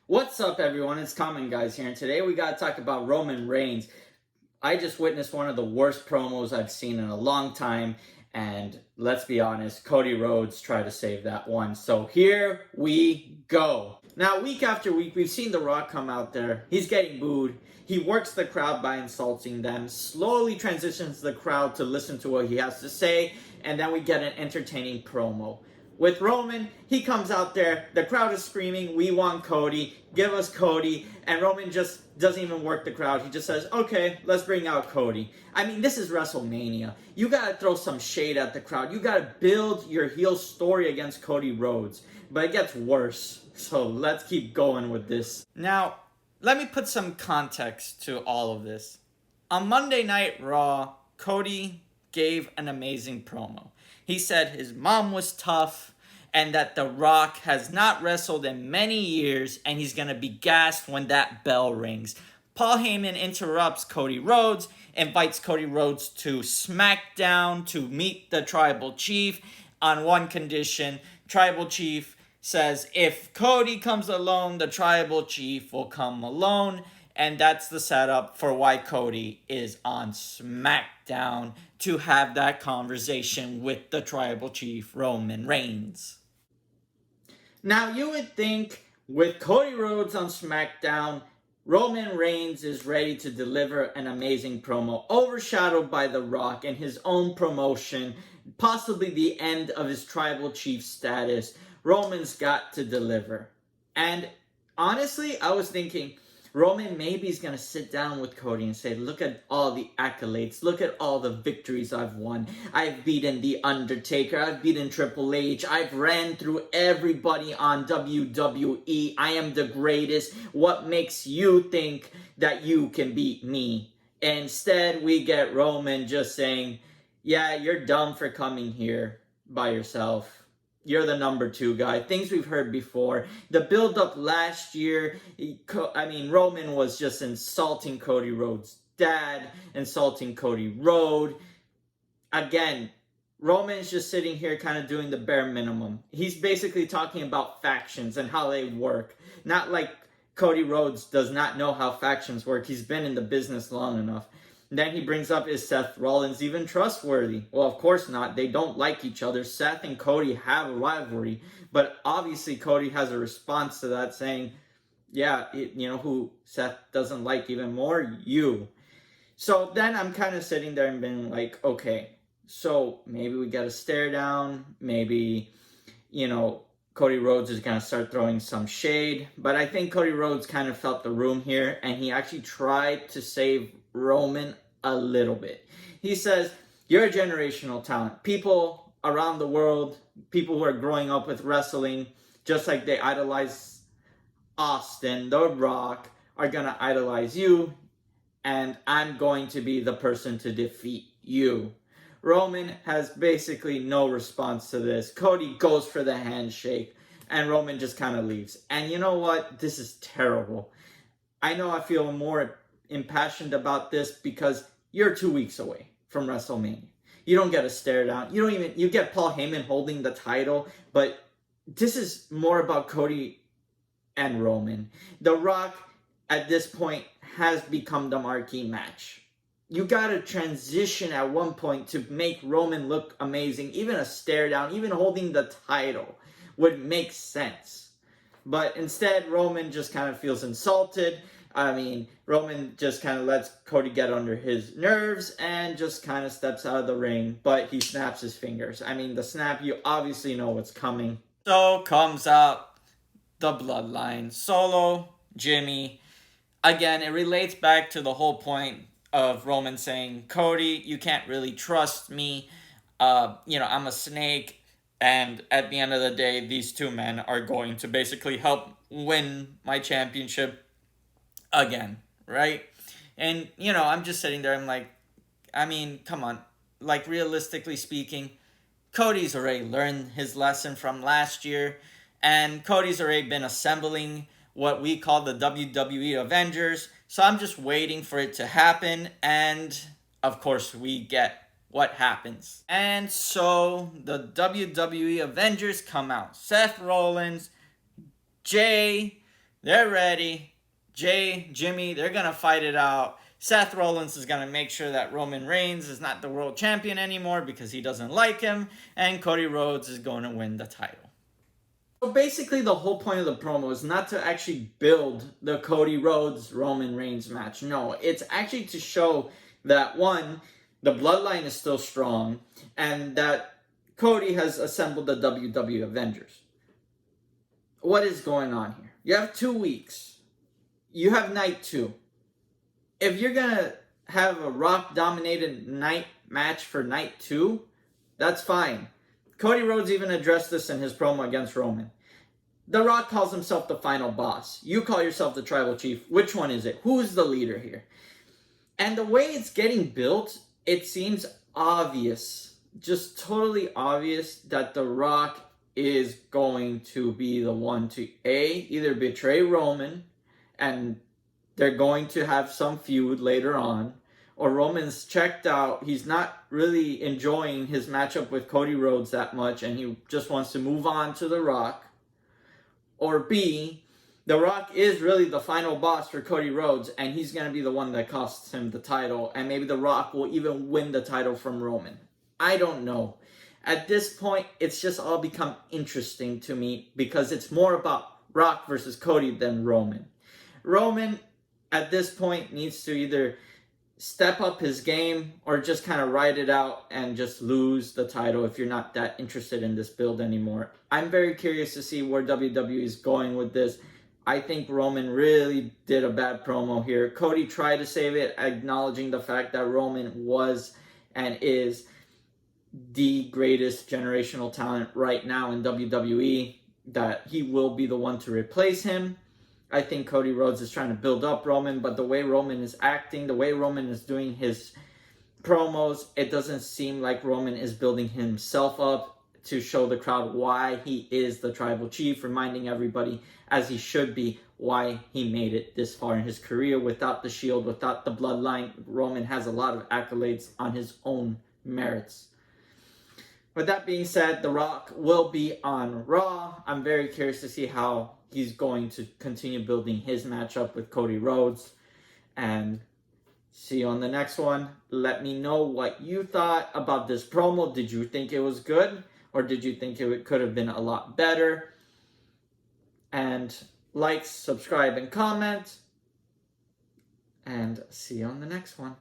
What's up, everyone? It's Common Guys here, and today we got to talk about Roman Reigns. I just witnessed one of the worst promos I've seen in a long time, and let's be honest, Cody Rhodes tried to save that one. So here we go. Now, week after week, we've seen The Rock come out there. He's getting booed. He works the crowd by insulting them, slowly transitions the crowd to listen to what he has to say, and then we get an entertaining promo. With Roman, he comes out there, the crowd is screaming, "We want Cody, give us Cody," and Roman just doesn't even work the crowd. He just says, "Okay, let's bring out Cody." I mean, this is WrestleMania. You gotta throw some shade at the crowd. You gotta build your heel story against Cody Rhodes. But it gets worse, so let's keep going with this. Now, let me put some context to all of this. On Monday Night Raw, Cody gave an amazing promo. He said his mom was tough and that The Rock has not wrestled in many years and he's going to be gassed when that bell rings. Paul Heyman interrupts Cody Rhodes, invites Cody Rhodes to SmackDown to meet the Tribal Chief on one condition. Tribal Chief says if Cody comes alone, the Tribal Chief will come alone. And that's the setup for why Cody is on SmackDown to have that conversation with the Tribal Chief, Roman Reigns. Now, you would think with Cody Rhodes on SmackDown, Roman Reigns is ready to deliver an amazing promo, overshadowed by The Rock and his own promotion, possibly the end of his Tribal Chief status. Roman's got to deliver. And honestly, I was thinking, Roman maybe is going to sit down with Cody and say, look at all the accolades. Look at all the victories I've won. I've beaten The Undertaker. I've beaten Triple H. I've ran through everybody on WWE. I am the greatest. What makes you think that you can beat me? Instead, we get Roman just saying, yeah, you're dumb for coming here by yourself. You're the number 2 guy. Things we've heard before. The build-up last year, Roman was just insulting Cody Rhodes' dad, insulting Cody Rhodes. Again, Roman's just sitting here kind of doing the bare minimum. He's basically talking about factions and how they work. Not like Cody Rhodes does not know how factions work. He's been in the business long enough. And then he brings up, is Seth Rollins even trustworthy? Well, of course not. They don't like each other. Seth and Cody have a rivalry. But obviously Cody has a response to that saying, yeah, you know who Seth doesn't like even more? You. So then I'm kind of sitting there and being like, okay, so maybe we get a stare down. Maybe, Cody Rhodes is going to start throwing some shade. But I think Cody Rhodes kind of felt the room here, and he actually tried to save Roman a little bit. He says, you're a generational talent. People around the world, people who are growing up with wrestling, just like they idolize Austin, The Rock, are going to idolize you, and I'm going to be the person to defeat you. Roman has basically no response to this. Cody goes for the handshake, and Roman just kind of leaves. And you know what? This is terrible. I know I feel more impassioned about this because you're 2 weeks away from WrestleMania. You don't get a stare down. You get Paul Heyman holding the title, but this is more about Cody and Roman. The Rock, at this point, has become the marquee match. You gotta transition at one point to make Roman look amazing. Even a stare down, even holding the title would make sense. But instead, Roman just kind of feels insulted. Roman just kind of lets Cody get under his nerves and just kind of steps out of the ring, but he snaps his fingers. The snap, you obviously know what's coming. So comes out the bloodline. Solo, Jimmy. Again, it relates back to the whole point of Roman saying, Cody, you can't really trust me. I'm a snake. And at the end of the day, these 2 men are going to basically help win my championship again, right? And, I'm just sitting there, I'm like, come on. Like, realistically speaking, Cody's already learned his lesson from last year, and Cody's already been assembling what we call the WWE Avengers, so I'm just waiting for it to happen, and, of course, we get what happens. And so, the WWE Avengers come out. Seth Rollins, Jay, they're ready. Jay, Jimmy, they're going to fight it out. Seth Rollins is going to make sure that Roman Reigns is not the world champion anymore because he doesn't like him. And Cody Rhodes is going to win the title. So basically the whole point of the promo is not to actually build the Cody Rhodes Roman Reigns match. No, it's actually to show that, one, the bloodline is still strong and that Cody has assembled the WWE Avengers. What is going on here? You have 2 weeks. You have night 2. If you're going to have a Rock-dominated night match for night 2, that's fine. Cody Rhodes even addressed this in his promo against Roman. The Rock calls himself the final boss. You call yourself the tribal chief. Which one is it? Who's the leader here? And the way it's getting built, it seems obvious, just totally obvious, that The Rock is going to be the one to either betray Roman, and they're going to have some feud later on, or Roman's checked out. He's not really enjoying his matchup with Cody Rhodes that much, and he just wants to move on to The Rock. Or B, The Rock is really the final boss for Cody Rhodes, and he's going to be the one that costs him the title, and maybe The Rock will even win the title from Roman. I don't know. At this point, it's just all become interesting to me because it's more about Rock versus Cody than Roman. Roman, at this point, needs to either step up his game or just kind of ride it out and just lose the title if you're not that interested in this build anymore. I'm very curious to see where WWE is going with this. I think Roman really did a bad promo here. Cody tried to save it, acknowledging the fact that Roman was and is the greatest generational talent right now in WWE, that he will be the one to replace him. I think Cody Rhodes is trying to build up Roman, but the way Roman is acting, the way Roman is doing his promos, it doesn't seem like Roman is building himself up to show the crowd why he is the tribal chief, reminding everybody, as he should be, why he made it this far in his career without the Shield, without the bloodline. Roman has a lot of accolades on his own merits. With that being said, The Rock will be on Raw. I'm very curious to see how he's going to continue building his matchup with Cody Rhodes. And see you on the next one. Let me know what you thought about this promo. Did you think it was good? Or did you think it could have been a lot better? And like, subscribe, and comment. And see you on the next one.